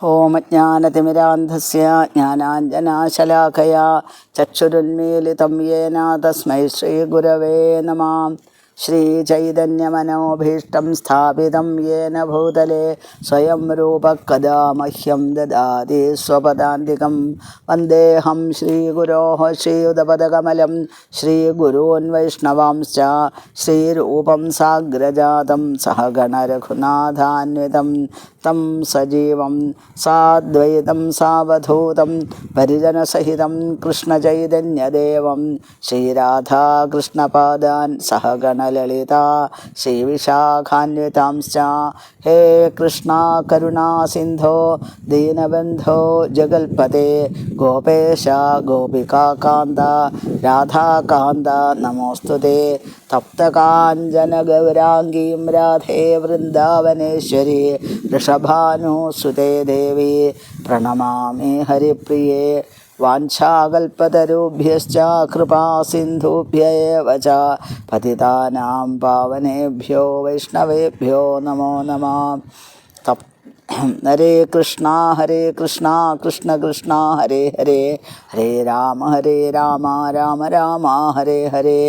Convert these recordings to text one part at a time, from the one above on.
ഓം അജ്ഞാനതിമിരാന്ധസ്യ ജ്ഞാനാഞ്ജനാശലാഖയാ ചക്ഷുരുന്മീലിതം യേന തസ്മൈ ശ്രീഗുരവേ നമഃ. ശ്രീചൈതന്യമനോഭീഷ്ടം സ്ഥാപിതം യേന ഭൂതലേ സ്വയം രൂപഃ കദാ മഹ്യം ദദാതി സ്വപദാന്തികം. വന്ദേഹം ശ്രീഗുരോः ശ്രീയുതപദകമലം ശ്രീഗുരൂन् വൈഷ്ണവാംശ്ച ശ്രീരൂപം സാഗ്രജാതം സഹഗണരഘുനാഥാന്വിതം തം സജീവം സാദ്വൈതം സാവധൂതം പരിജനസഹിതം കൃഷ്ണചൈതന്യദേവം ശ്രീരാധാകൃഷ്ണപാദാൻ സഹഗണലളിതാ ശ്രീവിശാഖാന്വിതാംശ്ച. ഹേ കൃഷ്ണ കരുണാ സിന്ധോ ദീനബന്ധോ ജഗൽപതേ ഗോപേശ ഗോപികാകാന്ത രാധാകാന്ത നമോസ്തുതേ. തപ്തകാഞ്ചന ഗൗരാംഗീം രാധേ വൃന്ദാവനേശ്വരി വൃഷഭാനുസുതേ ദേവി പ്രണമാമി ഹരിപ്രിയേ. വാഞ്ചാകൽപതരുഭ്യശ്ച കൃപാസിന്ധുഭ്യ ഏവ ച പതിതാനാം പാവനേഭ്യോ വൈഷ്ണവേഭ്യോ നമോ നമഃ. ഹരേ കൃഷ്ണ കൃഷ്ണ കൃഷ്ണ ഹരേ ഹരേ ഹരേ രാമ രാമ രാമ ഹരേ ഹരേ.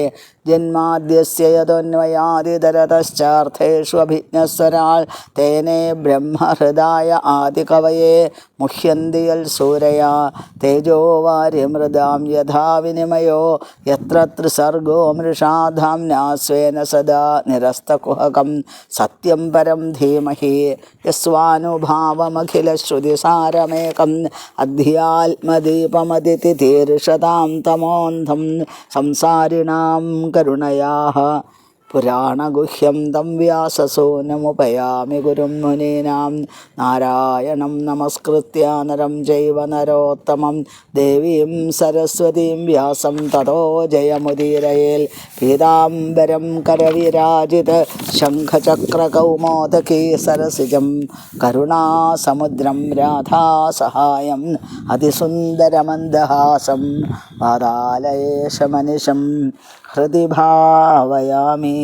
ജന്മാദ്യസ്യ യതോന്വയാദിതരതശ്ചാർത്ഥേഷു അഭിജ്ഞസ്വരാൾ തേനേ ബ്രഹ്മഹൃദായ ആദികവയേ മുഹ്യന്തി യൽ സൂരയാ. തേജോ വാര്യമൃതാം യഥാ വിനിമയോ യത്ര ത്രിസർഗോ മൃഷാ ധാമ്നാ സ്വേന സദാ നിരസ്തകുഹകം. സത്യം പരം ധീമഹി യസ്വാനുഭാവമഖിലശ്രുതിസാരമേകം. അധ്യാത്മദീപമതിതിതീർഷതാം തമോന്ധം സംസാരിണാം കരുണയാഃ. പുരാണഗുഹ്യം തം വ്യാസസൂനമുപയാമി ഗുരും മുനീനാം. നാരായണം നമസ്കൃത്യ നരം ചൈവ നരോത്തമം ദേവീം സരസ്വതീം വ്യാസം തതോ ജയമുദീരയേൽ. പീതാംബരം കരവിരാജിത് ശംഖചക്രകൗമോദകീ സരസിജം കരുണാസമുദ്രം രാധാസഹായം അതിസുന്ദരമന്ദഹാസം വാതാലയേശമനിശം ഹൃദി ഭാവയാമി.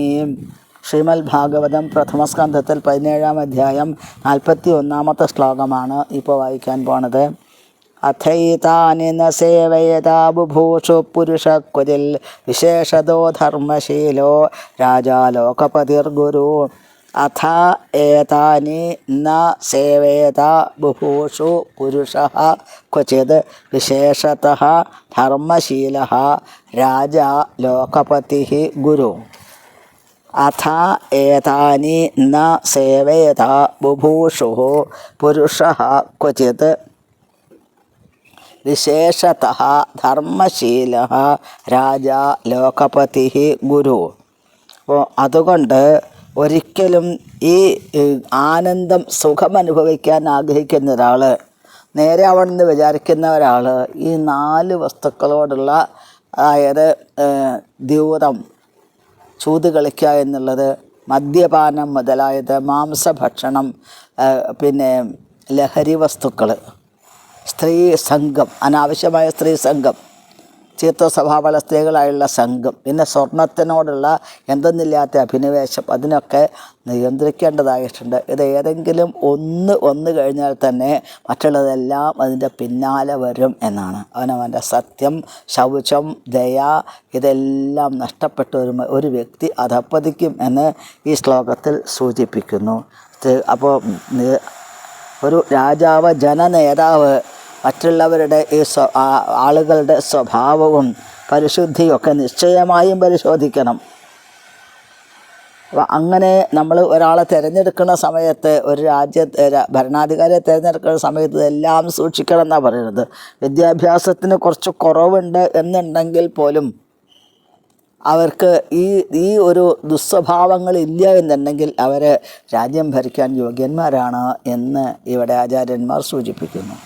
ശ്രീമദ് ഭാഗവതം പ്രഥമസ്കന്ധത്തിൽ 17-ാം അധ്യായം 41-ാമത്തെ ശ്ലോകമാണ് ഇപ്പോൾ വായിക്കാൻ പോണത്. അഥൈതാനി ന സേവയതാ ബുഭൂഷു പുരുഷ ക്വചിൽ വിശേഷതോ ധർമ്മശീലോ രാജാ ലോകപതിർഗുരു. അഥ ഏതാനി ന സേവേത ബുഭൂഷു പുരുഷഃ ക്വചിത് വിശേഷതഃ ധർമ്മശീലഃ രാജാ ലോകപതിഃ ഗുരു. അഥ ഏതാനി ന സേവേത ബുഭൂഷു പുരുഷഃ ക്വചിത് വിശേഷതഃ ധർമ്മശീലഃ രാജാ ലോകപതിഃ ഗുരു. അപ്പോൾ അതുകൊണ്ട് ഒരിക്കലും ഈ ആനന്ദം സുഖം അനുഭവിക്കാൻ ആഗ്രഹിക്കുന്ന ഒരാൾ, നേരെ ആവണമെന്ന് വിചാരിക്കുന്ന ഒരാൾ ഈ 4 വസ്തുക്കളോടുള്ള, അതായത് ദ്യൂതം, ചൂത് കളിക്കുക എന്നുള്ളത്, മദ്യപാനം മുതലായത്, മാംസഭക്ഷണം, പിന്നെ ലഹരി വസ്തുക്കൾ, സ്ത്രീ സംഘം, അനാവശ്യമായ സ്ത്രീ സംഘം, ചീത്ത സ്വഭാവമുള്ള സ്ത്രീകളായുള്ള സംഘം, പിന്നെ സ്വർണത്തിനോടുള്ള എന്തെന്നില്ലാത്ത അഭിനിവേശം, അതിനൊക്കെ നിയന്ത്രിക്കേണ്ടതായിട്ടുണ്ട്. ഇത് ഏതെങ്കിലും ഒന്ന് കഴിഞ്ഞാൽ തന്നെ മറ്റുള്ളതെല്ലാം അതിൻ്റെ പിന്നാലെ വരും എന്നാണ്. അവനവൻ്റെ സത്യം, ശൗചം, ദയ ഇതെല്ലാം നഷ്ടപ്പെട്ട ഒരു വ്യക്തി അധപ്പതിക്കും എന്ന് ഈ ശ്ലോകത്തിൽ സൂചിപ്പിക്കുന്നു. അപ്പോൾ ഒരു രാജാവ്, ജനനേതാവ് മറ്റുള്ളവരുടെ ഈ ആളുകളുടെ സ്വഭാവവും പരിശുദ്ധിയൊക്കെ നിശ്ചയമായും പരിശോധിക്കണം. അപ്പോൾ അങ്ങനെ നമ്മൾ ഒരാളെ തിരഞ്ഞെടുക്കുന്ന സമയത്ത്, ഒരു ഭരണാധികാരിയെ തിരഞ്ഞെടുക്കുന്ന സമയത്ത് ഇതെല്ലാം സൂക്ഷിക്കണം എന്നാണ് പറയുന്നത്. വിദ്യാഭ്യാസത്തിന് കുറച്ച് കുറവുണ്ട് എന്നുണ്ടെങ്കിൽ പോലും അവർക്ക് ഈ ഒരു ദുസ്വഭാവങ്ങളില്ല എന്നുണ്ടെങ്കിൽ അവർ രാജ്യം ഭരിക്കാൻ യോഗ്യന്മാരാണ് എന്ന് ഇവിടെ ആചാര്യന്മാർ സൂചിപ്പിക്കുന്നു.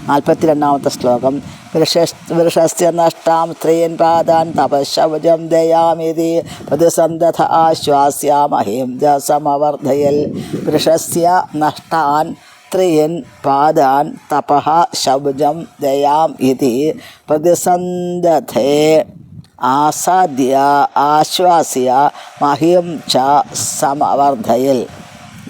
42-ാമത്തെ ശ്ലോകം. വൃഷസ്യ നഷ്ടാം സ്ത്രീൻ പാദാൻ തപശൗചം ദയാമിതി പ്രതിസന്ധത ആശ്വാസ്യാമഹീം സമവർദ്ധയൽ. വൃഷസ്യ നഷ്ടാൻ സ്ത്രീൻ പാദാൻ തപഃ ശൗചം ദയാം ഇതി പ്രതിസന്ധതേ ആസാദ്യ ആശ്വാസ്യ മഹീം ച സമവർദ്ധയൽ.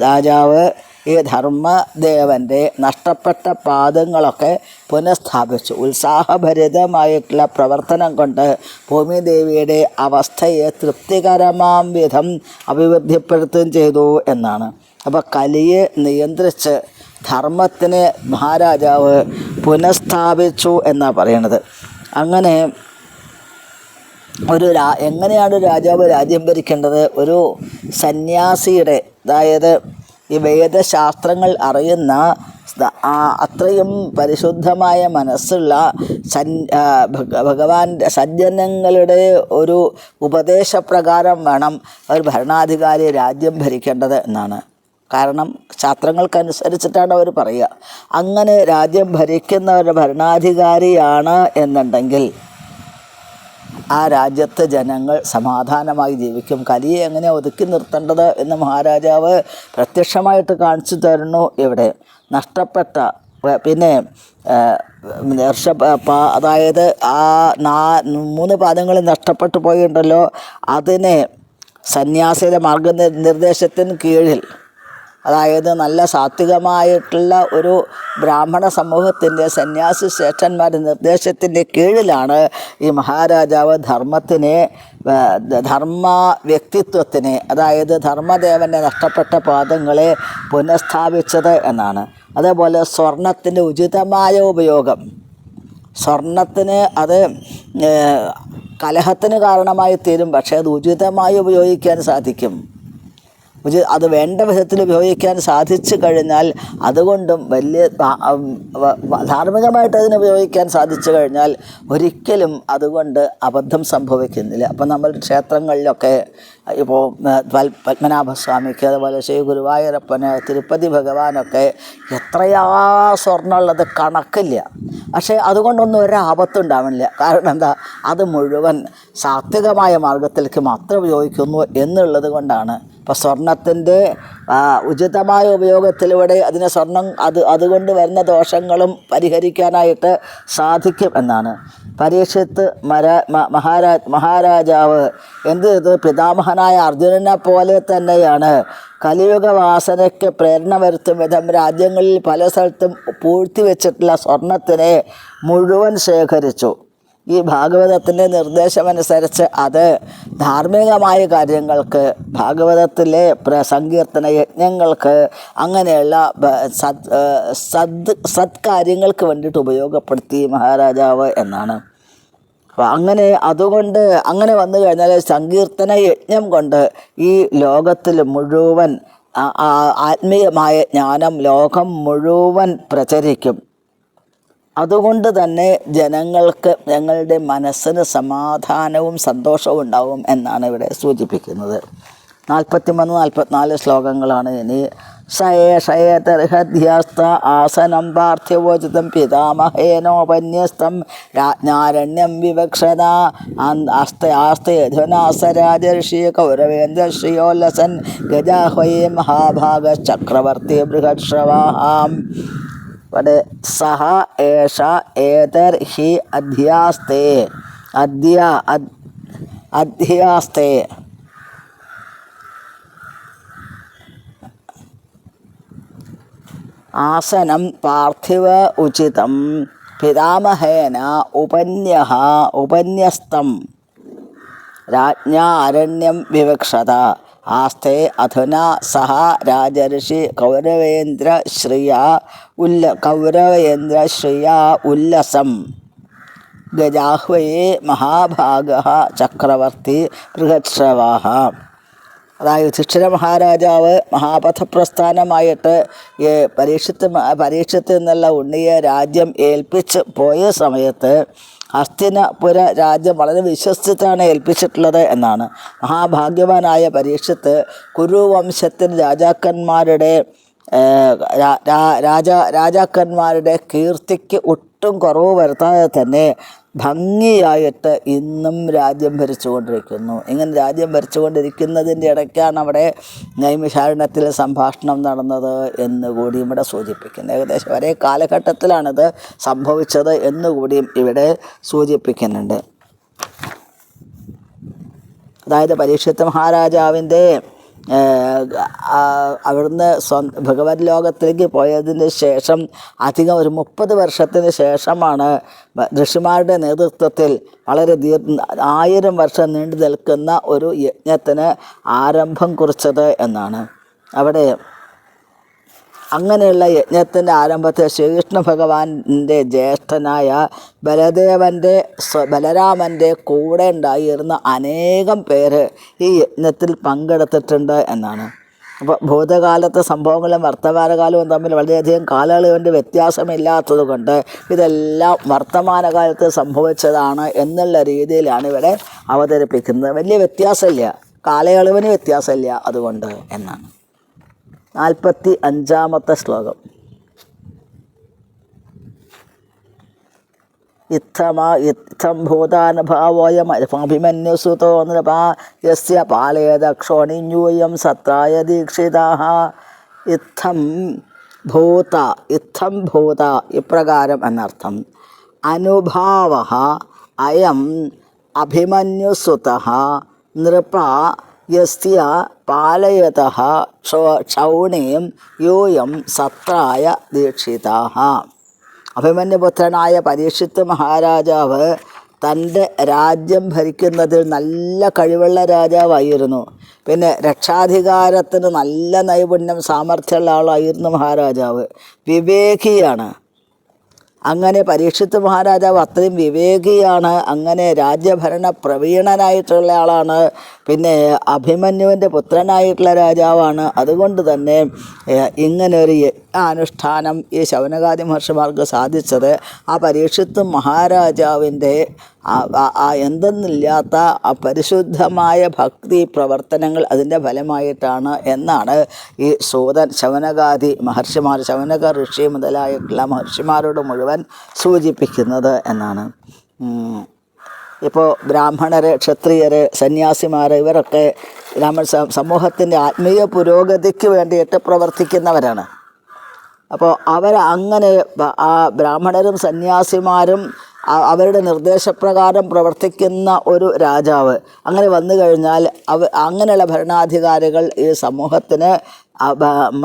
രാജാവ് ഈ ധർമ്മദേവൻ്റെ നഷ്ടപ്പെട്ട പാദങ്ങളൊക്കെ പുനഃസ്ഥാപിച്ചു. ഉത്സാഹഭരിതമായിട്ടുള്ള പ്രവർത്തനം കൊണ്ട് ഭൂമിദേവിയുടെ അവസ്ഥയെ തൃപ്തികരമാം വിധം അഭിവൃദ്ധിപ്പെടുത്തുകയും ചെയ്തു എന്നാണ്. അപ്പോൾ കലിയെ നിയന്ത്രിച്ച് ധർമ്മത്തിനെ മഹാരാജാവ് പുനഃസ്ഥാപിച്ചു എന്നാണ് പറയണത്. അങ്ങനെ എങ്ങനെയാണ് രാജാവ് രാജ്യം ഭരിക്കേണ്ടത്? ഒരു സന്യാസിയുടെ, അതായത് ഈ വേദശാസ്ത്രങ്ങൾ അറിയുന്ന അത്രയും പരിശുദ്ധമായ മനസ്സുള്ള ഭഗവാന്റെ സജ്ജനങ്ങളുടെ ഒരു ഉപദേശപ്രകാരം വേണം ഒരു ഭരണാധികാരി രാജ്യം ഭരിക്കേണ്ടത് എന്നാണ്. കാരണം ശാസ്ത്രങ്ങൾക്കനുസരിച്ചിട്ടാണ് അവർ പറയുക. അങ്ങനെ രാജ്യം ഭരിക്കുന്ന ഒരു ഭരണാധികാരിയാണ് എന്നുണ്ടെങ്കിൽ ആ രാജ്യത്തെ ജനങ്ങൾ സമാധാനമായി ജീവിക്കും. കലിയെ എങ്ങനെ ഒതുക്കി നിർത്തേണ്ടത് എന്ന് മഹാരാജാവ് പ്രത്യക്ഷമായിട്ട് കാണിച്ചു തരുന്നു ഇവിടെ. നഷ്ടപ്പെട്ട പിന്നെ അതായത് ആ 3 പാദങ്ങൾ നഷ്ടപ്പെട്ടു പോയിട്ടുണ്ടല്ലോ, അതിനെ സന്യാസിയുടെ മാർഗനിർദ്ദേശത്തിന് കീഴിൽ, അതായത് നല്ല സാത്വികമായിട്ടുള്ള ഒരു ബ്രാഹ്മണ സമൂഹത്തിൻ്റെ സന്യാസി ശ്രേഷ്ഠന്മാരുടെ നിർദ്ദേശത്തിൻ്റെ കീഴിലാണ് ഈ മഹാരാജാവ് ധർമ്മ വ്യക്തിത്വത്തിനെ, അതായത് ധർമ്മദേവൻ്റെ നഷ്ടപ്പെട്ട പാദങ്ങളെ പുനഃസ്ഥാപിച്ചത് എന്നാണ്. അതേപോലെ സ്വർണത്തിൻ്റെ ഉചിതമായ ഉപയോഗം, സ്വർണത്തിന് അത് കലഹത്തിന് കാരണമായി തീരും, പക്ഷേ അത് ഉചിതമായി ഉപയോഗിക്കാൻ സാധിക്കും. അത് വേണ്ട വിധത്തിൽ ഉപയോഗിക്കാൻ സാധിച്ചു കഴിഞ്ഞാൽ അതുകൊണ്ടും വലിയ ധാർമ്മികമായിട്ട് അതിനെ ഉപയോഗിക്കാൻ സാധിച്ചു കഴിഞ്ഞാൽ ഒരിക്കലും അതുകൊണ്ട് അബദ്ധം സംഭവിക്കുന്നില്ല. അപ്പം നമ്മൾ ക്ഷേത്രങ്ങളിലൊക്കെ ഇപ്പോൾ പത്മനാഭസ്വാമിക്ക്, അതുപോലെ ശ്രീ ഗുരുവായൂരപ്പന്, തിരുപ്പതി ഭഗവാനൊക്കെ എത്രയാ സ്വർണ്ണമുള്ളത് കണക്കില്ല. പക്ഷേ അതുകൊണ്ടൊന്നും ഒരാപത്തുണ്ടാവില്ല. കാരണം എന്താ? അത് മുഴുവൻ സാത്വികമായ മാർഗത്തിലേക്ക് മാത്രം ഉപയോഗിക്കുന്നു എന്നുള്ളത് കൊണ്ടാണ്. ഇപ്പോൾ സ്വർണത്തിൻ്റെ ഉചിതമായ ഉപയോഗത്തിലൂടെ അതുകൊണ്ട് വരുന്ന ദോഷങ്ങളും പരിഹരിക്കാനായിട്ട് സാധിക്കും എന്നാണ്. പരീക്ഷത്ത് മഹാരാജാവ് എന്ത് ചെയ്തു? പിതാമഹനായ അർജുനനെ പോലെ തന്നെയാണ് കലിയുഗ വാസനയ്ക്ക് പ്രേരണ വരുത്തും വിധം രാജ്യങ്ങളിൽ പല സ്ഥലത്തും പൂഴ്ത്തിവെച്ചിട്ടുള്ള സ്വർണത്തിനെ മുഴുവൻ ശേഖരിച്ചു. ഈ ഭാഗവതത്തിൻ്റെ നിർദ്ദേശമനുസരിച്ച് അത് ധാർമ്മികമായ കാര്യങ്ങൾക്ക്, ഭാഗവതത്തിലെ സങ്കീർത്തന യജ്ഞങ്ങൾക്ക്, അങ്ങനെയുള്ള സത്കാര്യങ്ങൾക്ക് വേണ്ടിയിട്ട് ഉപയോഗപ്പെടുത്തി മഹാരാജാവ് എന്നാണ്. അപ്പോൾ അങ്ങനെ വന്നു കഴിഞ്ഞാൽ സങ്കീർത്തന യജ്ഞം കൊണ്ട് ഈ ലോകത്തിൽ മുഴുവൻ ആത്മീയമായ ജ്ഞാനം ലോകം മുഴുവൻ പ്രചരിക്കും. അതുകൊണ്ട് തന്നെ ജനങ്ങളുടെ മനസ്സിന് സമാധാനവും സന്തോഷവും ഉണ്ടാവും എന്നാണ് ഇവിടെ സൂചിപ്പിക്കുന്നത്. 43-44 ശ്ലോകങ്ങളാണ് ഇനി. സയേഷയേതർഹധ്യസ്ത ആസനം പാർത്ഥിവോചിതം പിതാമഹേനോപന്യസ്തം രാജ്ഞാരണ്യം വിവക്ഷത ആസ്തേധുനാസരാജർഷി കൗരവേന്ദ്രശ്രിയോല്ലസൻ ഗജാഹ്വയേ മഹാഭാഗ ചക്രവർത്തി ബൃഹശ്രവാം. ഇവിടെ സഹ ഏഷ ഏതർ ഹി അധ്യാസ്തേ ആസനം പാർത്ഥിവ ഉചിതം പിതാമഹേന ഉപന്യസ്തം രാജ്ഞാ അരണ്യം വിവക്ഷത ആസ്തേ അധുനാ സഹ രാജർഷി കൗരവേന്ദ്രശ്രിയ ഉല്ലസം ഗജാഹ്വയേ മഹാഭാഗ ചക്രവർത്തി ബൃഹശ്രവാഹ. അതായത് യുധിഷ്ഠിര മഹാരാജാവ് മഹാപഥപ്രസ്ഥാനമായിട്ട് പരീക്ഷത്തിൽ നിന്നുള്ള ഉണ്ണിയെ രാജ്യം ഏൽപ്പിച്ച് പോയ സമയത്ത് ഹസ്തിനപുര രാജ്യം വളരെ വിശ്വസിച്ചിട്ടാണ് ഏൽപ്പിച്ചിട്ടുള്ളത് എന്നാണ്. മഹാഭാഗ്യവാനായ പരീക്ഷത്ത് കുരുവംശത്തിൽ രാജാക്കന്മാരുടെ കീർത്തിക്ക് ഒട്ടും കുറവ് വരുത്താതെ തന്നെ ഭംഗിയായിട്ട് ഇന്നും രാജ്യം ഭരിച്ചുകൊണ്ടിരിക്കുന്നു. ഇങ്ങനെ രാജ്യം ഭരിച്ചുകൊണ്ടിരിക്കുന്നതിൻ്റെ ഇടയ്ക്കാണ് അവിടെ നൈമിഷാരണ്യത്തിൽ സംഭാഷണം നടന്നത് എന്നുകൂടി ഇവിടെ സൂചിപ്പിക്കുന്നത്. ഏകദേശം ഒരേ കാലഘട്ടത്തിലാണിത് സംഭവിച്ചത് എന്നുകൂടിയും ഇവിടെ സൂചിപ്പിക്കുന്നുണ്ട്. അതായത് പരീക്ഷിത്ത് മഹാരാജാവിൻ്റെ അവിടുന്ന് ഭഗവത് ലോകത്തിലേക്ക് പോയതിന് ശേഷം അധികം ഒരു 30 വർഷത്തിന് ശേഷമാണ് ഋഷിമാരുടെ നേതൃത്വത്തിൽ വളരെ 1000 വർഷം നീണ്ടു നിൽക്കുന്ന ഒരു യജ്ഞത്തിന് ആരംഭം കുറിച്ചത് എന്നാണ്. അവിടെ അങ്ങനെയുള്ള യജ്ഞത്തിൻ്റെ ആരംഭത്തിൽ ശ്രീകൃഷ്ണ ഭഗവാന്റെ ജ്യേഷ്ഠനായ ബലരാമൻ്റെ കൂടെ ഉണ്ടായിരുന്ന അനേകം പേര് ഈ യജ്ഞത്തിൽ പങ്കെടുത്തിട്ടുണ്ട് എന്നാണ്. അപ്പോൾ ഭൂതകാലത്തെ സംഭവങ്ങളും വർത്തമാനകാലവും തമ്മിൽ വളരെയധികം കാലയളവിൻ്റെ വ്യത്യാസമില്ലാത്തത് കൊണ്ട് ഇതെല്ലാം വർത്തമാനകാലത്ത് സംഭവിച്ചതാണ് എന്നുള്ള രീതിയിലാണ് ഇവിടെ അവതരിപ്പിക്കുന്നത്. വലിയ വ്യത്യാസമില്ല, കാലയളവിന് വ്യത്യാസമില്ല അതുകൊണ്ട് എന്നാണ്. 45-ാമത്തെ ശ്ലോകം. ഇത്തം ഭൂതാനുഭാവോയം അഭിമന്യുസുതോ നൃപാ യസ്യ പാലയദക്ഷോണിഞ്ഞൂയം സത്രായ ദീക്ഷിതാഃ. ഇത്തം ഭൂത ഇപ്രകാരം എന്നർത്ഥം. അനുഭാവഃ അയം അഭിമന്യുസുതഃ നൃപ യസ്യ പാലയതഃ ക്ഷൗണിം യൂയം സത്രായ ദീക്ഷിതാഃ. അഭിമന്യുപുത്രനായ പരീക്ഷിത്ത് മഹാരാജാവ് തൻ്റെ രാജ്യം ഭരിക്കുന്നതിൽ നല്ല കഴിവുള്ള രാജാവായിരുന്നു. പിന്നെ രക്ഷാധികാരത്തിന് നല്ല നൈപുണ്യം സാമർഥ്യമുള്ള ആളായിരുന്നു മഹാരാജാവ്. വിവേകിയാണ്. അങ്ങനെ പരീക്ഷിത്ത് മഹാരാജാവ് അത്രയും വിവേകിയാണ്. അങ്ങനെ രാജ്യഭരണ പ്രവീണനായിട്ടുള്ള ആളാണ്. പിന്നെ അഭിമന്യുവിൻ്റെ പുത്രനായിട്ടുള്ള രാജാവാണ്. അതുകൊണ്ട് തന്നെ ഇങ്ങനെ ഒരു അനുഷ്ഠാനം ഈ ശൗനകാദി മഹർഷിമാർക്ക് സാധിച്ചത് ആ പരീക്ഷിത്ത് മഹാരാജാവിൻ്റെ എന്തെന്നില്ലാത്ത പരിശുദ്ധമായ ഭക്തി പ്രവർത്തനങ്ങൾ അതിൻ്റെ ഫലമായിട്ടാണ് എന്നാണ് ഈ സൂതൻ ശൗനകാദി മഹർഷിമാർ, ശൗനക ഋഷി മുതലായിട്ടുള്ള മഹർഷിമാരോട് മുഴുവൻ സൂചിപ്പിക്കുന്നത് എന്നാണ്. ഇപ്പോൾ ബ്രാഹ്മണർ, ക്ഷത്രിയർ, സന്യാസിമാർ ഇവരൊക്കെ നമ്മൾ സമൂഹത്തിൻ്റെ ആത്മീയ പുരോഗതിക്ക് വേണ്ടിയിട്ട് പ്രവർത്തിക്കുന്നവരാണ്. അപ്പോൾ അങ്ങനെ ആ ബ്രാഹ്മണരും സന്യാസിമാരും അവരുടെ നിർദ്ദേശപ്രകാരം പ്രവർത്തിക്കുന്ന ഒരു രാജാവ് അങ്ങനെ വന്നു കഴിഞ്ഞാൽ അങ്ങനെയുള്ള ഭരണാധികാരികൾ ഈ സമൂഹത്തിന്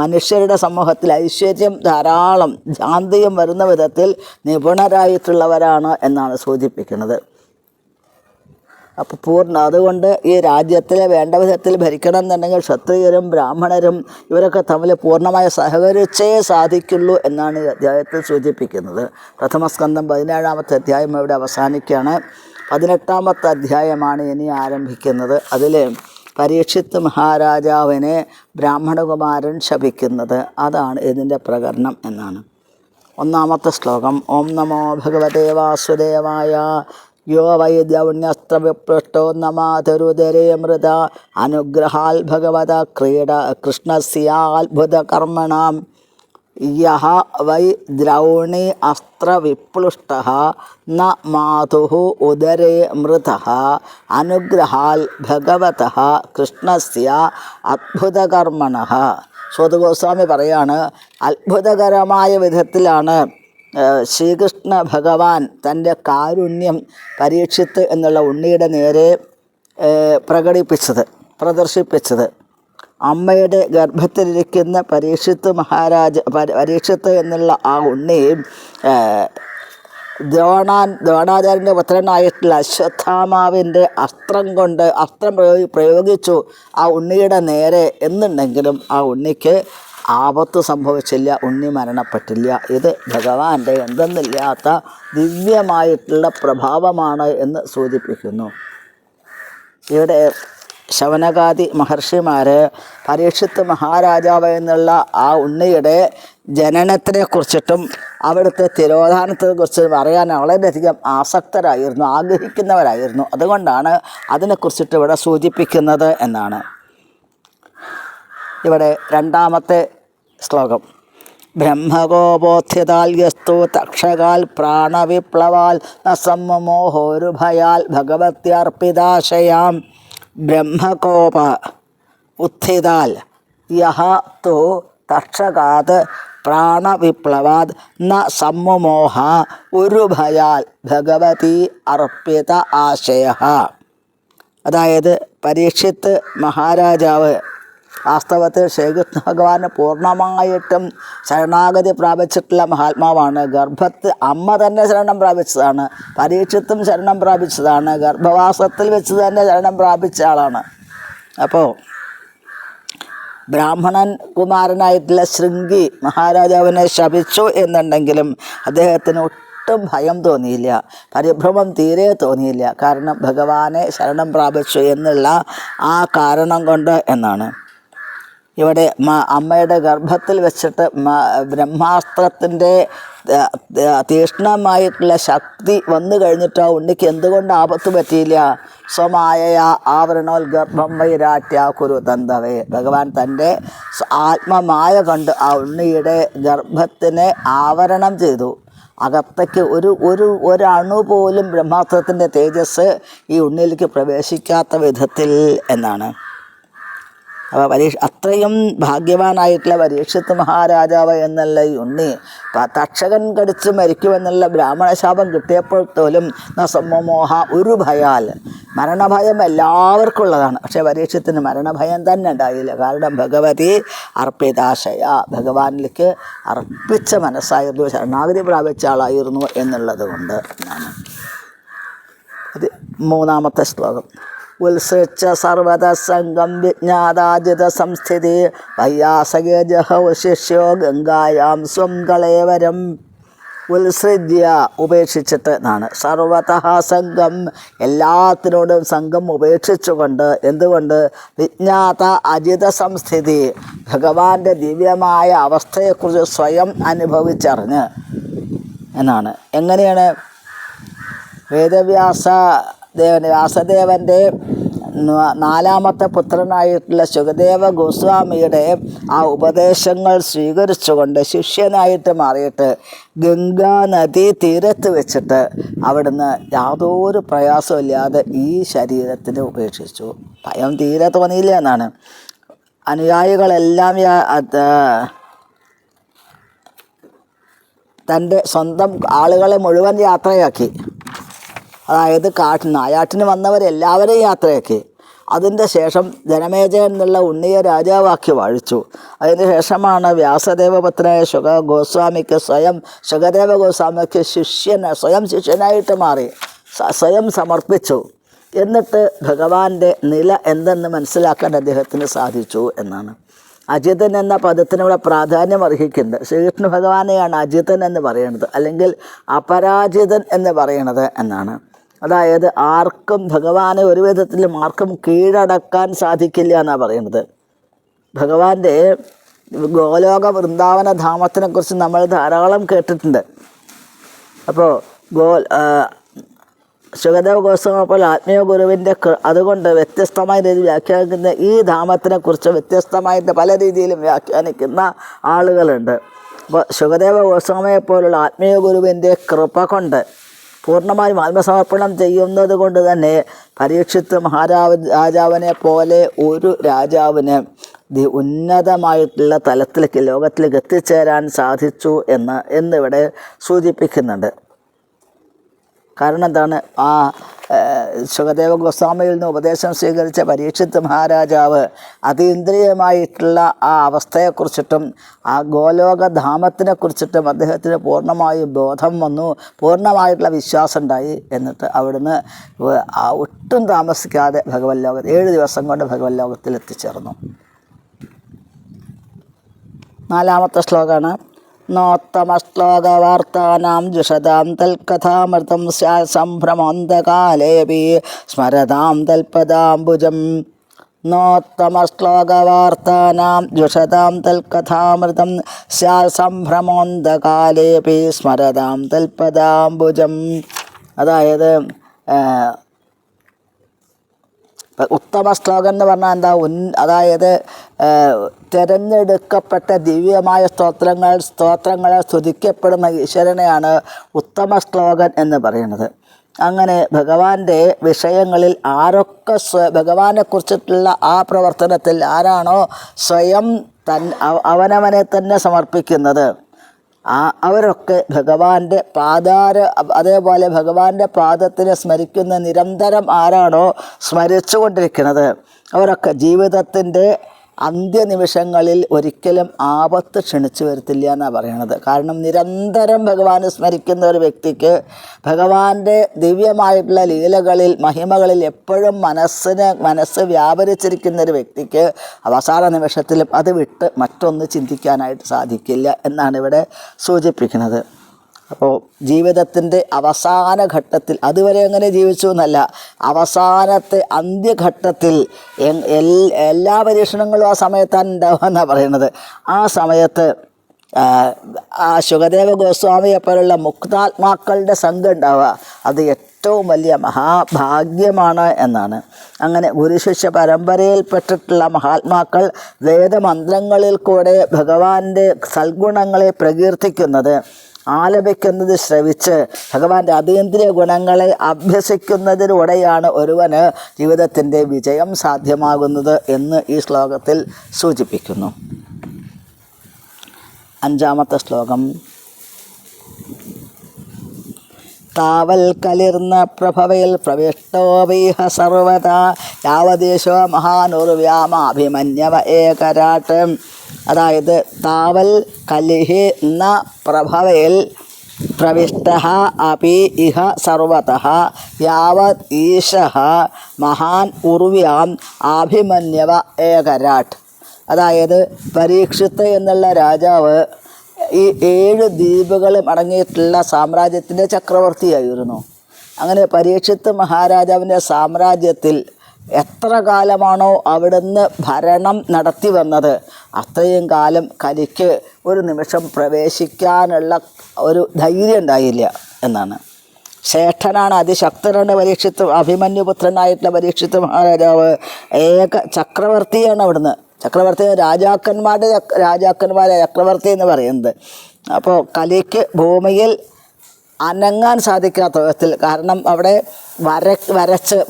മനുഷ്യരുടെ സമൂഹത്തിൽ ഐശ്വര്യം ധാരാളം ശാന്തിയും വരുന്ന വിധത്തിൽ നിപുണരായിട്ടുള്ളവരാണ് എന്നാണ് സൂചിപ്പിക്കുന്നത്. അപ്പോൾ അതുകൊണ്ട് ഈ രാജ്യത്തിലെ വേണ്ട വിധത്തിൽ ഭരിക്കണം എന്നുണ്ടെങ്കിൽ ക്ഷത്രിയരും ബ്രാഹ്മണരും ഇവരൊക്കെ തമ്മിൽ പൂർണ്ണമായി സഹകരിച്ചേ സാധിക്കുള്ളൂ എന്നാണ് ഈ അധ്യായത്തിൽ സൂചിപ്പിക്കുന്നത്. പ്രഥമസ്കന്ധം 17-ാമത്തെ അധ്യായം ഇവിടെ അവസാനിക്കുകയാണ്. 18-ാമത്തെ അധ്യായമാണ് ഇനി ആരംഭിക്കുന്നത്. അതിൽ പരീക്ഷിത്ത് മഹാരാജാവിനെ ബ്രാഹ്മണകുമാരൻ ശപിക്കുന്നത്, അതാണ് ഇതിൻ്റെ പ്രകരണം എന്നാണ്. 1-ാമത്തെ ശ്ലോകം. ഓം നമോ ഭഗവതേ വാസുദേവായ യോ വൈദ്യൗണ്യസ്ത്രവിപൃഷ്ടോ നമാതരുദരേ മൃത അനുഗ്രഹാൽ ഭഗവത കൃഷ്ണസ്യാത്ഭുതകർമ്മണാം യഹ വൈ ദ്രൗണി അസ്ത്രവിപ്ലുഷ്ടഃ ന മാതുഃ ഉദരേ മൃതഃ അനുഗ്രഹാൽ ഭഗവതഃ കൃഷ്ണസ്യ അത്ഭുതകർമ്മണഃ. ശ്രീഗോസ്വാമി പറയാണ്, അത്ഭുതകരമായ വിധത്തിലാണ് ശ്രീകൃഷ്ണ ഭഗവാൻ തൻ്റെ കാരുണ്യം പരീക്ഷിത്ത് എന്നുള്ള ഉണ്ണിയുടെ നേരെ പ്രദർശിപ്പിച്ചത്. അമ്മയുടെ ഗർഭത്തിലിരിക്കുന്ന പരീക്ഷിത്ത് എന്നുള്ള ആ ഉണ്ണി ദ്രോണാചാര്യൻ്റെ പുത്രനായിട്ടുള്ള അശ്വത്ഥാമാവിൻ്റെ അസ്ത്രം പ്രയോഗിച്ചു ആ ഉണ്ണിയുടെ നേരെ എന്നുണ്ടെങ്കിലും ആ ഉണ്ണിക്ക് ആപത്ത് സംഭവിച്ചില്ല, ഉണ്ണി മരണപ്പെട്ടില്ല. ഇത് ഭഗവാന്റെ എന്തെന്നില്ലാത്ത ദിവ്യമായിട്ടുള്ള പ്രഭാവമാണ് എന്ന് സൂചിപ്പിക്കുന്നു. ഇവിടെ ശൗനകാദി മഹർഷിമാർ പരീക്ഷിത്ത് മഹാരാജാവ് എന്നുള്ള ആ ഉണ്ണിയുടെ ജനനത്തിനെ കുറിച്ചിട്ടും അവിടുത്തെ തിരോധാനത്തെക്കുറിച്ചും അറിയാൻ വളരെയധികം ആസക്തരായിരുന്നു, ആഗ്രഹിക്കുന്നവരായിരുന്നു. അതുകൊണ്ടാണ് അതിനെക്കുറിച്ചിട്ട് ഇവിടെ സൂചിപ്പിക്കുന്നത് എന്നാണ്. ഇവിടെ 2-ാമത്തെ ശ്ലോകം. ബ്രഹ്മകോപോത്ഥ്യതാൽ യസ്തു തക്ഷകാൽ പ്രാണവിപ്ലവാൽ ന സമ്മോഹോരുഭയാൽ ഭഗവത്യർപ്പിതാശയാം. ബ്രഹ്മകോപ ഉത്ഥിതാൽ യഹ തു തക്ഷകാത് പ്രാണവിപ്ലവാത് ന സമ്മോഹ ഉരുഭയാൽ ഭഗവതി അർപ്പിത ആശയ. അതായത് പരീക്ഷിത്ത് മഹാരാജാവ് വാസ്തവത്തിൽ ശ്രീകൃഷ്ണ ഭഗവാന് പൂർണ്ണമായിട്ടും ശരണാഗതി പ്രാപിച്ചിട്ടുള്ള മഹാത്മാവാണ്. ഗർഭത്തിൽ അമ്മ തന്നെ ശരണം പ്രാപിച്ചതാണ്. പരീക്ഷത്തും ശരണം പ്രാപിച്ചതാണ്. ഗർഭവാസത്തിൽ വെച്ച് തന്നെ ശരണം പ്രാപിച്ച ആളാണ്. അപ്പോൾ ബ്രാഹ്മണൻ കുമാരനായിട്ടുള്ള ശൃംഗി മഹാരാജാവിനെ ശപിച്ചു എന്നുണ്ടെങ്കിലും അദ്ദേഹത്തിന് ഒട്ടും ഭയം തോന്നിയില്ല, പരിഭ്രമം തീരെ തോന്നിയില്ല. കാരണം ഭഗവാനെ ശരണം പ്രാപിച്ചു എന്നുള്ള ആ കാരണം കൊണ്ട് എന്നാണ്. ഇവിടെ അമ്മയുടെ ഗർഭത്തിൽ വെച്ചിട്ട് ബ്രഹ്മാസ്ത്രത്തിൻ്റെ തീക്ഷ്ണമായിട്ടുള്ള ശക്തി വന്നു കഴിഞ്ഞിട്ട് ആ ഉണ്ണിക്ക് എന്തുകൊണ്ട് ആപത്ത് പറ്റിയില്ല? സ്വമായ ആവരണോൽഗർഭം വൈരാട്യ കുരു തന്തവേ. ഭഗവാൻ തൻ്റെ ആത്മമായ കൊണ്ട് ആ ഉണ്ണിയുടെ ഗർഭത്തിനെ ആവരണം ചെയ്തു. അകത്തേക്ക് ഒരു അണു പോലും ബ്രഹ്മാസ്ത്രത്തിൻ്റെ തേജസ് ഈ ഉണ്ണിയിലേക്ക് പ്രവേശിക്കാത്ത വിധത്തിൽ എന്നാണ്. അപ്പോൾ അത്രയും ഭാഗ്യവാനായിട്ടുള്ള പരീക്ഷത്ത് മഹാരാജാവ് എന്നുള്ള ഈ ഉണ്ണി തക്ഷകൻ കടിച്ച് മരിക്കുമെന്നുള്ള ബ്രാഹ്മണശാപം കിട്ടിയപ്പോൾ പോലും നസമോഹ ഒരു ഭയാൽ, മരണഭയം എല്ലാവർക്കും ഉള്ളതാണ്. പക്ഷേ പരീക്ഷത്തിന് മരണഭയം തന്നെ ഉണ്ടായില്ല. കാരണം ഭഗവതി അർപ്പിതാശയ, ഭഗവാനിലേക്ക് അർപ്പിച്ച മനസ്സായിരുന്നു, ശരണാഗതി പ്രാപിച്ച ആളായിരുന്നു എന്നുള്ളത് കൊണ്ട് എന്നാണ്. അത് 3-ാമത്തെ ശ്ലോകം. ഉത്സൃച്ച സർവത സംഘം വിജ്ഞാതാജിത സംസ്ഥിതി വയ്യാസകേജഹശിഷ്യോ ഗംഗായാം സ്വം കളേവരം. ഉത്സൃജ്യ ഉപേക്ഷിച്ചിട്ട് എന്നാണ്. സർവതഃ സംഘം എല്ലാത്തിനോടും സംഘം ഉപേക്ഷിച്ചുകൊണ്ട്. എന്തുകൊണ്ട്? വിജ്ഞാത അജിത സംസ്ഥിതി, ഭഗവാന്റെ ദിവ്യമായ അവസ്ഥയെക്കുറിച്ച് സ്വയം അനുഭവിച്ചറിഞ്ഞ് എന്നാണ്. എങ്ങനെയാണ്? വ്യാസദേവൻ്റെ 4-ാമത്തെ പുത്രനായിട്ടുള്ള ശുകദേവ ഗോസ്വാമിയുടെ ആ ഉപദേശങ്ങൾ സ്വീകരിച്ചുകൊണ്ട് ശിഷ്യനായിട്ട് മാറിയിട്ട് ഗംഗാ നദി തീരത്ത് വെച്ചിട്ട് അവിടുന്ന് യാതൊരു പ്രയാസമില്ലാതെ ഈ ശരീരത്തിന് ഉപേക്ഷിച്ചു. ഭയം തീരെ തോന്നിയില്ല എന്നാണ്. അനുയായികളെല്ലാം തൻ്റെ സ്വന്തം ആളുകളെ മുഴുവൻ യാത്രയാക്കി. അതായത് നായാട്ടിന് വന്നവരെല്ലാവരെയും യാത്രയാക്കി. അതിൻ്റെ ശേഷം ജനമേജയൻ എന്നുള്ള ഉണ്ണിയെ രാജാവാക്കി വാഴിച്ചു. അതിന് ശേഷമാണ് വ്യാസദേവപുത്രനായ ഗോസ്വാമിക്ക് ശുകദേവ ഗോസ്വാമിക്ക് സ്വയം ശിഷ്യനായിട്ട് മാറി, സ്വയം സമർപ്പിച്ചു. എന്നിട്ട് ഭഗവാന്റെ നില എന്തെന്ന് മനസ്സിലാക്കാൻ അദ്ദേഹത്തിന് സാധിച്ചു എന്നാണ്. അജിതൻ എന്ന പദത്തിനിവിടെ പ്രാധാന്യം അർഹിക്കുന്നത്. ശ്രീകൃഷ്ണ ഭഗവാനെയാണ് അജിതൻ എന്ന് പറയുന്നത്, അല്ലെങ്കിൽ അപരാജിതൻ എന്ന് പറയുന്നത് എന്നാണ്. അതായത് ആർക്കും ഭഗവാനെ ഒരു വിധത്തിലും ആർക്കും കീഴടക്കാൻ സാധിക്കില്ല എന്നാണ് പറയുന്നത്. ഭഗവാന്റെ ഗോലോക വൃന്ദാവന ധാമത്തിനെക്കുറിച്ച് നമ്മൾ ധാരാളം കേട്ടിട്ടുണ്ട്. അപ്പോൾ ശുകദേവ ഗോസ്വാമി പോലെ ആത്മീയ ഗുരുവിൻ്റെ അതുകൊണ്ട് വ്യത്യസ്തമായ രീതിയിൽ വ്യാഖ്യാനിക്കുന്ന ഈ ധാമത്തിനെക്കുറിച്ച് വ്യത്യസ്തമായിട്ട് പല രീതിയിലും വ്യാഖ്യാനിക്കുന്ന ആളുകളുണ്ട്. അപ്പോൾ ശുകദേവ ഗോസ്വാമിയെ പോലുള്ള ആത്മീയ ഗുരുവിൻ്റെ കൃപ കൊണ്ട് പൂർണ്ണമായും ആത്മസമർപ്പണം ചെയ്യുന്നത് കൊണ്ട് തന്നെ പരീക്ഷിത്ത് രാജാവിനെ പോലെ ഒരു രാജാവിന് ഉന്നതമായിട്ടുള്ള തലത്തിലേക്ക് ലോകത്തിലേക്ക് എത്തിച്ചേരാൻ സാധിച്ചു എന്നിവിടെ സൂചിപ്പിക്കുന്നുണ്ട്. കാരണം എന്താണ്? ആ ശുകദേവ ഗോസ്വാമിയിൽ നിന്ന് ഉപദേശം സ്വീകരിച്ച പരീക്ഷിത്ത് മഹാരാജാവ് അതീന്ദ്രിയമായിട്ടുള്ള ആ അവസ്ഥയെക്കുറിച്ചിട്ടും ആ ഗോലോകധാമത്തിനെക്കുറിച്ചിട്ടും അദ്ദേഹത്തിന് പൂർണ്ണമായും ബോധം വന്നു, പൂർണ്ണമായിട്ടുള്ള വിശ്വാസം ഉണ്ടായി. എന്നിട്ട് അവിടുന്ന് ഒട്ടും താമസിക്കാതെ ഭഗവത് ലോകത്ത് 7 ദിവസം കൊണ്ട് ഭഗവത് ലോകത്തിൽ എത്തിച്ചേർന്നു. 4-ാമത്തെ ശ്ലോകമാണ്. നോത്തമശ്ലോകവാർത്താനാം ജുഷതാം തൽക്കഥാമൃതം സ്യാൽ സംഭ്രമോന്തകാലേപി സ്മരതാം തൽപദാംബുജം. നോത്തമശ്ലോകവാർത്താനാം ജുഷതാം തൽക്കഥാമൃതം സ്യാൽ സംഭ്രമോന്തകാലേപി സ്മരതാം തൽപദാംബുജം. അതായത് ഉത്തമ ശ്ലോകം എന്ന് പറഞ്ഞാൽ എന്താ? അതായത് തിരഞ്ഞെടുക്കപ്പെട്ട ദിവ്യമായ സ്തോത്രങ്ങളെ സ്തുതിക്കപ്പെടുന്ന ഈശ്വരനെയാണ് ഉത്തമ ശ്ലോകൻ എന്ന് പറയുന്നത്. അങ്ങനെ ഭഗവാന്റെ വിഷയങ്ങളിൽ ആരൊക്കെ ഭഗവാനെക്കുറിച്ചിട്ടുള്ള ആ പ്രവർത്തനത്തിൽ ആരാണോ സ്വയം അവനവനെ തന്നെ സമർപ്പിക്കുന്നത്, അവരൊക്കെ ഭഗവാന്റെ അതേപോലെ ഭഗവാന്റെ പാദത്തിനെ സ്മരിക്കുന്ന നിരന്തരം ആരാണോ സ്മരിച്ചു കൊണ്ടിരിക്കുന്നത്, അവരൊക്കെ ജീവിതത്തിൻ്റെ അന്ത്യനിമിഷങ്ങളിൽ ഒരിക്കലും ആപത്ത് ക്ഷണിച്ചു വരുത്തില്ല എന്നാണ് പറയണത്. കാരണം നിരന്തരം ഭഗവാനെ സ്മരിക്കുന്ന ഒരു വ്യക്തിക്ക് ഭഗവാന്റെ ദിവ്യമായിട്ടുള്ള ലീലകളിൽ മഹിമകളിൽ എപ്പോഴും മനസ്സ് വ്യാപരിച്ചിരിക്കുന്ന ഒരു വ്യക്തിക്ക് അവസാന നിമിഷത്തിലും അത് വിട്ട് മറ്റൊന്ന് ചിന്തിക്കാനായിട്ട് സാധിക്കില്ല എന്നാണ് ഇവിടെ സൂചിപ്പിക്കുന്നത്. അപ്പോൾ ജീവിതത്തിൻ്റെ അവസാന ഘട്ടത്തിൽ, അതുവരെ എങ്ങനെ ജീവിച്ചു എന്നല്ല, അവസാനത്തെ അന്ത്യഘട്ടത്തിൽ എല്ലാ പരീക്ഷണങ്ങളും ആ സമയത്താണ് ഉണ്ടാവുക എന്നാണ് പറയുന്നത്. ആ സമയത്ത് ആ ശുകദേവ ഗോസ്വാമിയെപ്പോലുള്ള മുക്താത്മാക്കളുടെ സംഘം ഉണ്ടാവുക അത് ഏറ്റവും വലിയ മഹാഭാഗ്യമാണ് എന്നാണ്. അങ്ങനെ ഗുരുശിഷ്യ പരമ്പരയിൽപ്പെട്ടിട്ടുള്ള മഹാത്മാക്കൾ വേദമന്ത്രങ്ങളിൽ കൂടെ ഭഗവാന്റെ സൽഗുണങ്ങളെ പ്രകീർത്തിക്കുന്നത്, ആലപിക്കുന്നത് ശ്രവിച്ച് ഭഗവാന്റെ അതീന്ദ്രിയ ഗുണങ്ങളെ അഭ്യസിക്കുന്നതിലൂടെയാണ് ഒരുവന് ജീവിതത്തിൻ്റെ വിജയം സാധ്യമാകുന്നത് എന്ന് ഈ ശ്ലോകത്തിൽ സൂചിപ്പിക്കുന്നു. 5-ാമത്തെ ശ്ലോകം. താവൽ കലിർന്ന പ്രഭവയിൽ പ്രവിഷ്ടോപീഹ സർവതാ യാവദേശോ മഹാനുർവ്യാമാഭിമന്യവ ഏകരാട്ട്. അതായത് താവൽ കലിഹി ന പ്രഭവയിൽ പ്രവിഷ്ട അപി ഇഹ സർവതഃ യാവത് ഈശഃ മഹാൻ ഉർവ്യാം ആഭിമന്യവ ഏകരാട്ട്. അതായത് പരീക്ഷിത്ത് എന്നുള്ള രാജാവ് ഈ 7 ദ്വീപുകളും അടങ്ങിയിട്ടുള്ള സാമ്രാജ്യത്തിൻ്റെ ചക്രവർത്തിയായിരുന്നു. അങ്ങനെ പരീക്ഷിത്ത് മഹാരാജാവിൻ്റെ സാമ്രാജ്യത്തിൽ എത്ര കാലമാണോ അവിടുന്ന് ഭരണം നടത്തി വന്നത് അത്രയും കാലം കലിക്ക് ഒരു നിമിഷം പ്രവേശിക്കാനുള്ള ഒരു ധൈര്യം ഉണ്ടായില്ല എന്നാണ്. ശ്രേഷ്ഠനാണ്, അതിശക്തനാണ് പരീക്ഷിത്ത്, അഭിമന്യുപുത്രനായിട്ടുള്ള പരീക്ഷിത്ത് മഹാരാജാവ്. ഏക ചക്രവർത്തിയാണ് അവിടുന്ന്. ചക്രവർത്തി രാജാക്കന്മാരെ ചക്രവർത്തി എന്ന് പറയുന്നത്. അപ്പോൾ കലിക്ക് ഭൂമിയിൽ അനങ്ങാൻ സാധിക്കാത്ത വിധത്തിൽ, കാരണം അവിടെ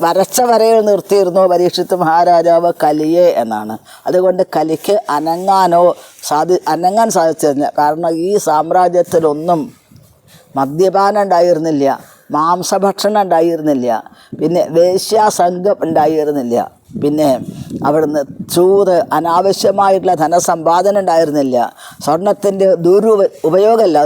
വരച്ച വരയിൽ നിർത്തിയിരുന്നു പരീക്ഷിത്ത് മഹാരാജാവ് കലിയെ എന്നാണ്. അതുകൊണ്ട് കലിക്ക് അനങ്ങാൻ സാധിച്ചിരുന്നില്ല. കാരണം ഈ സാമ്രാജ്യത്തിലൊന്നും മദ്യപാനം ഉണ്ടായിരുന്നില്ല, മാംസഭക്ഷണം ഉണ്ടായിരുന്നില്ല, പിന്നെ വേശ്യാസംഘം ഉണ്ടായിരുന്നില്ല, പിന്നെ അവിടുന്ന് ചൂത്, അനാവശ്യമായിട്ടുള്ള ധനസമ്പാദനം ഉണ്ടായിരുന്നില്ല, സ്വർണത്തിൻ്റെ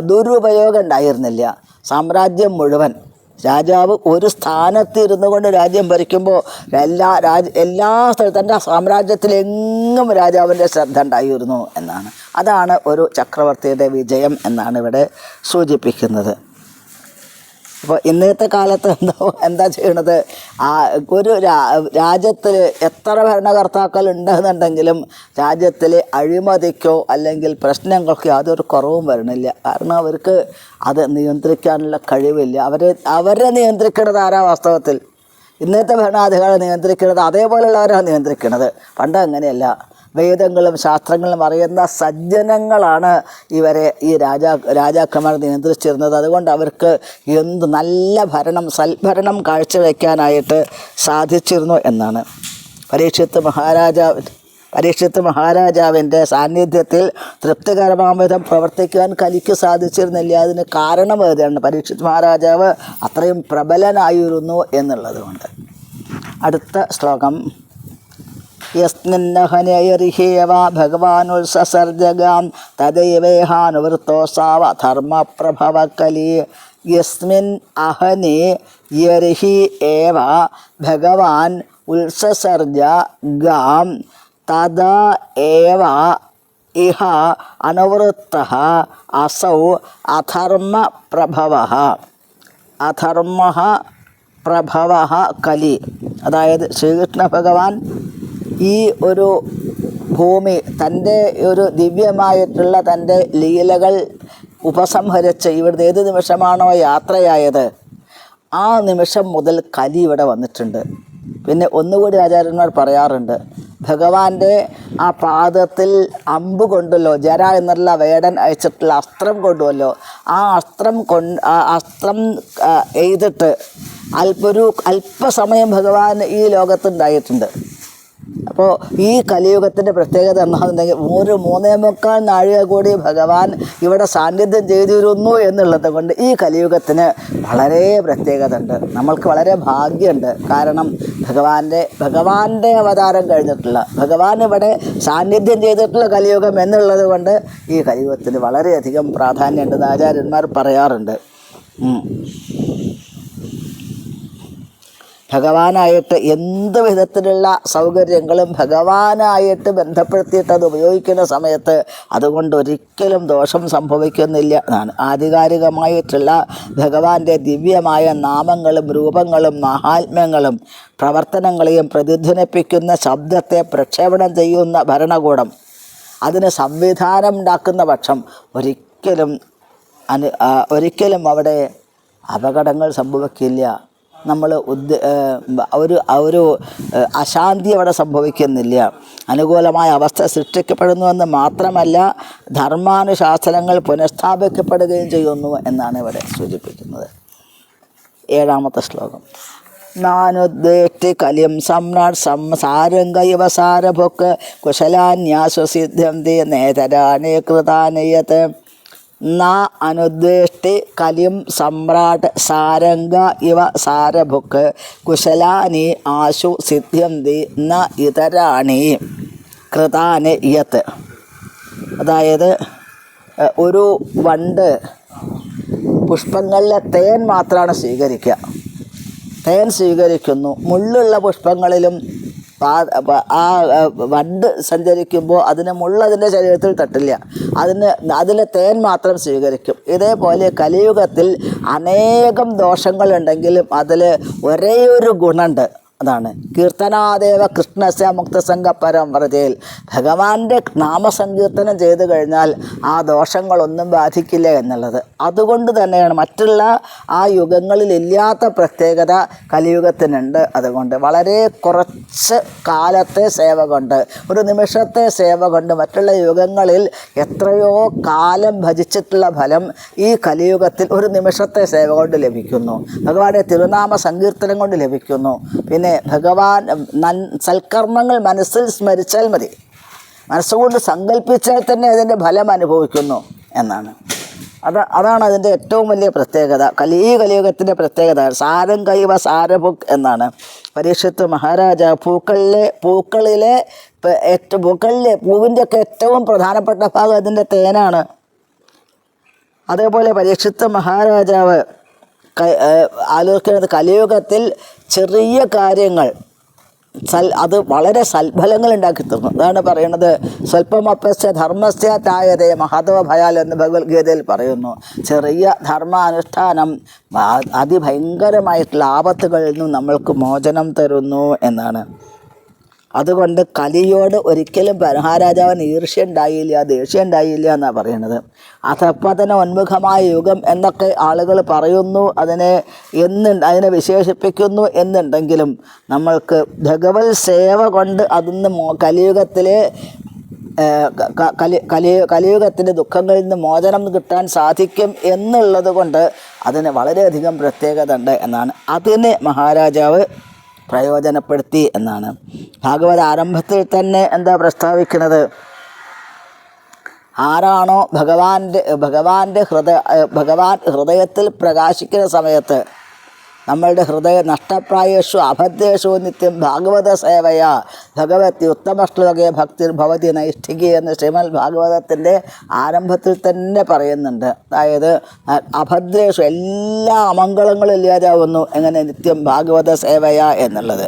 ദുരുപയോഗം ഉണ്ടായിരുന്നില്ല. സാമ്രാജ്യം മുഴുവൻ രാജാവ് ഒരു സ്ഥാനത്ത് ഇരുന്നു കൊണ്ട് രാജ്യം ഭരിക്കുമ്പോൾ എല്ലാ സ്ഥലത്തും തൻ്റെ സാമ്രാജ്യത്തിലെങ്ങും രാജാവിൻ്റെ ശ്രദ്ധ ഉണ്ടായിരുന്നു എന്നാണ്. അതാണ് ഒരു ചക്രവർത്തിയുടെ വിജയം എന്നാണ് ഇവിടെ സൂചിപ്പിക്കുന്നത്. അപ്പോൾ ഇന്നത്തെ കാലത്ത് എന്താ ചെയ്യണത്, ഒരു രാജ്യത്തിൽ എത്ര ഭരണകർത്താക്കൾ ഉണ്ടെന്നുണ്ടെങ്കിലും രാജ്യത്തിൽ അഴിമതിക്കോ അല്ലെങ്കിൽ പ്രശ്നങ്ങൾക്കോ യാതൊരു കുറവും വരണില്ല. കാരണം അവർക്ക് അത് നിയന്ത്രിക്കാനുള്ള കഴിവില്ല. അവരെ നിയന്ത്രിക്കുന്നത് ആരാ? വാസ്തവത്തിൽ ഇന്നത്തെ ഭരണാധികാരികളെ നിയന്ത്രിക്കുന്നത് അതേപോലെയുള്ളവരാണ് നിയന്ത്രിക്കുന്നത്. പണ്ട് അങ്ങനെയല്ല. വേദങ്ങളും ശാസ്ത്രങ്ങളും അറിയുന്ന സജ്ജനങ്ങളാണ് ഇവരെ ഈ രാജാക്കന്മാർ നിയന്ത്രിച്ചിരുന്നത്. അതുകൊണ്ട് അവർക്ക് എന്ത് നല്ല സൽഭരണം കാഴ്ചവെക്കാനായിട്ട് സാധിച്ചിരുന്നു എന്നാണ്. പരീക്ഷിത്ത് മഹാരാജാവിൻ്റെ സാന്നിധ്യത്തിൽ തൃപ്തികരമാം വിധം പ്രവർത്തിക്കാൻ കലിക്ക് സാധിച്ചിരുന്നില്ല. അതിന് കാരണം ഏതാണ്? പരീക്ഷിത്ത് മഹാരാജാവ് അത്രയും പ്രബലനായിരുന്നു എന്നുള്ളതുകൊണ്ട്. അടുത്ത ശ്ലോകം. യസ്മിന്നഹനയർഹേവ ഭഗവാനുത്സസർജഗാം തദൈവേഹാനുവൃത്തോസാവ ധർമ്മപ്രഭവകലി. യസ്മിൻ അഹനി യർഹി ഏവ ഭഗവാൻ ഉത്സസർജ ഗാം തദ ഏവ ഇഹ അനുവൃത്തഃ അസൗ അധർമ്മപ്രഭവഃ. അധർമ്മപ്രഭവഃ കലി. അതായത് ശ്രീകൃഷ്ണ ഭഗവാൻ ഈ ഒരു ഭൂമി തൻ്റെ ഒരു ദിവ്യമായിട്ടുള്ള തൻ്റെ ലീലകൾ ഉപസംഹരിച്ച് ഇവിടുന്ന് ഏത് നിമിഷമാണോ യാത്രയായത് ആ നിമിഷം മുതൽ കലി ഇവിടെ വന്നിട്ടുണ്ട്. പിന്നെ ഒന്നുകൂടി ആചാര്യന്മാർ പറയാറുണ്ട്, ഭഗവാന്റെ ആ പാദത്തിൽ അമ്പ് കൊണ്ടല്ലോ, ജര എന്നുള്ള വേടൻ അയച്ചിട്ടുള്ള അസ്ത്രം കൊണ്ടുവല്ലോ, ആ അസ്ത്രം എയ്തിട്ട് അല്പസമയം ഭഗവാൻ ഈ ലോകത്തുണ്ടായിട്ടുണ്ട്. അപ്പോൾ ഈ കലിയുഗത്തിൻ്റെ പ്രത്യേകത എന്താണെന്നുണ്ടെങ്കിൽ ഒരു 3.25 നാഴിക കൂടി ഭഗവാൻ ഇവിടെ സാന്നിധ്യം ചെയ്തിരുന്നു എന്നുള്ളത് കൊണ്ട് ഈ കലിയുഗത്തിന് വളരെ പ്രത്യേകത ഉണ്ട്. നമ്മൾക്ക് വളരെ ഭാഗ്യമുണ്ട്. കാരണം ഭഗവാന്റെ അവതാരം കഴിഞ്ഞിട്ടുള്ള ഭഗവാൻ ഇവിടെ സാന്നിധ്യം ചെയ്തിട്ടുള്ള കലിയുഗം എന്നുള്ളത് കൊണ്ട് ഈ കലിയുഗത്തിന് വളരെയധികം പ്രാധാന്യമുണ്ടെന്ന് ആചാര്യന്മാർ പറയാറുണ്ട്. ഭഗവാനായിട്ട് എന്ത് വിധത്തിലുള്ള സൗകര്യങ്ങളും ഭഗവാനായിട്ട് ബന്ധപ്പെടുത്തിയിട്ട് അത് ഉപയോഗിക്കുന്ന സമയത്ത് അതുകൊണ്ട് ഒരിക്കലും ദോഷം സംഭവിക്കുന്നില്ല എന്നാണ്. ആധികാരികമായിട്ടുള്ള ഭഗവാന്റെ ദിവ്യമായ നാമങ്ങളും രൂപങ്ങളും മഹാത്മ്യങ്ങളും പ്രവർത്തനങ്ങളെയും പ്രതിധ്വനിപ്പിക്കുന്ന ശബ്ദത്തെ പ്രക്ഷേപണം ചെയ്യുന്ന ഭരണകൂടം അതിന് സംവിധാനം ഉണ്ടാക്കുന്ന പക്ഷം ഒരിക്കലും അവിടെ അപകടങ്ങൾ സംഭവിക്കില്ല. നമ്മൾ ഒരു അശാന്തി അവിടെ സംഭവിക്കുന്നില്ല. അനുകൂലമായ അവസ്ഥ സൃഷ്ടിക്കപ്പെടുന്നുവെന്ന് മാത്രമല്ല, ധർമാനുശാസനങ്ങൾ പുനഃസ്ഥാപിക്കപ്പെടുകയും ചെയ്യുന്നു എന്നാണ് ഇവിടെ സൂചിപ്പിക്കുന്നത്. 7ാമത്തെ ശ്ലോകം. നാനുദ്വേഷ്ടി കലിം സമ്രാട് സാരംഗൈവ സാരഭുക്ക് കുശലാന്യാസുസിദ്ധ്യന്തി നേതരാണി കൃതാനയത്ത്. ന അനുദ്വേഷ്ടി കലിം സമ്രാട് സാരംഗ ഇവ സാരഭുക്ക് കുശലാനി ആശു സിദ്ധ്യന്തി ന ഇതരാണി കൃതാനി യത്. അതായത് ഒരു വണ്ട് പുഷ്പങ്ങളിലെ തേൻ മാത്രമാണ് സ്വീകരിക്കുക. തേൻ സ്വീകരിക്കുന്നു. മുള്ളുള്ള പുഷ്പങ്ങളിലും ആ വണ്ട് സഞ്ചരിക്കുമ്പോൾ അതിന് മുള്ളതിൻ്റെ ശരീരത്തിൽ തട്ടില്ല. അതിലെ തേൻ മാത്രം സ്വീകരിക്കും. ഇതേപോലെ കലിയുഗത്തിൽ അനേകം ദോഷങ്ങളുണ്ടെങ്കിലും അതിൽ ഒരേ ഒരു ഗുണമുണ്ട്. അതാണ് കീർത്തനാദേവ കൃഷ്ണസ്യ മുക്തസംഗ പരംവ്രതയിൽ. ഭഗവാന്റെ നാമസങ്കീർത്തനം ചെയ്തു കഴിഞ്ഞാൽ ആ ദോഷങ്ങളൊന്നും ബാധിക്കില്ല എന്നുള്ളത്. അതുകൊണ്ട് തന്നെയാണ് മറ്റുള്ള ആ യുഗങ്ങളിലില്ലാത്ത പ്രത്യേകത കലിയുഗത്തിനുണ്ട്. അതുകൊണ്ട് വളരെ കുറച്ച് കാലത്തെ സേവ കൊണ്ട്, ഒരു നിമിഷത്തെ സേവ കൊണ്ട് മറ്റുള്ള യുഗങ്ങളിൽ എത്രയോ കാലം ഭജിച്ചിട്ടുള്ള ഫലം ഈ കലിയുഗത്തിൽ ഒരു നിമിഷത്തെ സേവ കൊണ്ട് ലഭിക്കുന്നു. ഭഗവാന്റെ തിരുനാമ സങ്കീർത്തനം കൊണ്ട് ലഭിക്കുന്നു. പിന്നെ ഭഗവാൻ സൽക്കർമ്മങ്ങൾ മനസ്സിൽ സ്മരിച്ചാൽ മതി, മനസ്സുകൊണ്ട് സങ്കല്പിച്ചാൽ തന്നെ അതിൻ്റെ ഫലം അനുഭവിക്കുന്നു എന്നാണ്. അതാണ് അതിൻ്റെ ഏറ്റവും വലിയ പ്രത്യേകത. ഈ കലിയുഗത്തിൻ്റെ പ്രത്യേകത സാരംഗൈവ സാരഭുക്ക് എന്നാണ്. പരീക്ഷത്ത് മഹാരാജ പൂക്കളിലെ പൂവിൻ്റെയൊക്കെ ഏറ്റവും പ്രധാനപ്പെട്ട ഭാഗം അതിൻ്റെ തേനാണ്. അതേപോലെ പരീക്ഷത്ത് മഹാരാജാവ് ആലോചിക്കുന്നത് കലിയുഗത്തിൽ ചെറിയ കാര്യങ്ങൾ അത് വളരെ സൽഫലങ്ങൾ ഉണ്ടാക്കി തന്നു. അതാണ് പറയുന്നത് സ്വല്പമപ്യസ്യ ധർമ്മസ്യ ത്യായതേ മഹതോ ഭയാൽ എന്ന് ഭഗവത്ഗീതയിൽ പറയുന്നു. ചെറിയ ധർമാനുഷ്ഠാനം അതിഭയങ്കരമായിട്ടുള്ള ആപത്തുകളിൽ നിന്നും നമ്മൾക്ക് മോചനം തരുന്നു എന്നാണ്. അതുകൊണ്ട് കലിയോട് ഒരിക്കലും മഹാരാജാവിന് ഈർഷ്യ ഉണ്ടായില്ല, ദേഷ്യം ഉണ്ടായില്ല എന്നാണ് പറയുന്നത്. അധപ്പതന ഉന്മുഖമായ യുഗം എന്നൊക്കെ ആളുകൾ പറയുന്നു, അതിനെ വിശേഷിപ്പിക്കുന്നു എന്നുണ്ടെങ്കിലും നമ്മൾക്ക് ഭഗവത് സേവ കൊണ്ട് അതിന്ന് കലിയുഗത്തിലെ കലിയുഗത്തിൻ്റെ ദുഃഖങ്ങളിൽ നിന്ന് മോചനം കിട്ടാൻ സാധിക്കും എന്നുള്ളത് കൊണ്ട് അതിന് വളരെയധികം പ്രത്യേകത ഉണ്ട് എന്നാണ്. അതിനെ മഹാരാജാവ് പ്രയോജനപ്പെടുത്തി എന്നാണ്. ഭാഗവത ആരംഭത്തിൽ തന്നെ എന്താ പ്രസ്താവിക്കുന്നത്? ആരാണോ ഭഗവാൻ ഹൃദയത്തിൽ പ്രകാശിക്കുന്ന സമയത്ത് നമ്മളുടെ ഹൃദയ നഷ്ടപ്രായേഷു അഭദ്രേഷു നിത്യം ഭാഗവത സേവയാ ഭഗവതി ഉത്തമശ്ലോകേ ഭക്തിർ ഭവതി നൈഷ്ഠികി എന്ന് ശ്രീമദ് ഭാഗവതത്തിൻ്റെ ആരംഭത്തിൽ തന്നെ പറയുന്നുണ്ട്. അതായത് അഭദ്രേഷു എല്ലാ അമംഗളങ്ങളും ഇല്ലാതാവുന്നു എങ്ങനെ നിത്യം ഭാഗവത സേവയാ എന്നുള്ളത്.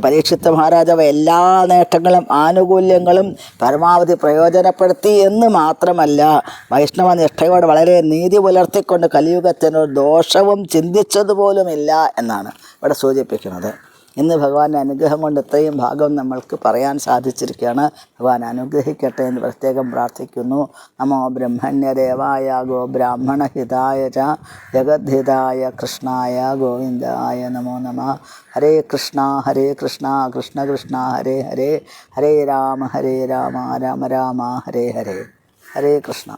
പരീക്ഷിത്ത് മഹാരാജാവ് എല്ലാ നേട്ടങ്ങളും ആനുകൂല്യങ്ങളും പരമാവധി പ്രയോജനപ്പെടുത്തി എന്ന് മാത്രമല്ല, വൈഷ്ണവ നിഷ്ഠയോട് വളരെ നീതി പുലർത്തിക്കൊണ്ട് കലിയുഗത്തിനൊരു ദോഷവും ചിന്തിച്ചതുപോലുമില്ല എന്നാണ് ഇവിടെ സൂചിപ്പിക്കുന്നത്. ഇന്ന് ഭഗവാന്റെ അനുഗ്രഹം കൊണ്ട് ഇത്രയും ഭാഗം നമ്മൾക്ക് പറയാൻ സാധിച്ചിരിക്കുകയാണ്. ഭഗവാൻ അനുഗ്രഹിക്കട്ടെ എന്ന് പ്രത്യേകം പ്രാർത്ഥിക്കുന്നു. നമോ ബ്രഹ്മണ്യദേവായ ഗോ ബ്രാഹ്മണഹിതായ ച ജഗദ്ധിതായ കൃഷ്ണായ ഗോവിന്ദായ നമോ നമഃ. ഹരേ കൃഷ്ണ കൃഷ്ണ കൃഷ്ണ ഹരേ ഹരേ, ഹരേ രാമ രാമ രാമ ഹരേ ഹരേ. ഹരേ കൃഷ്ണ.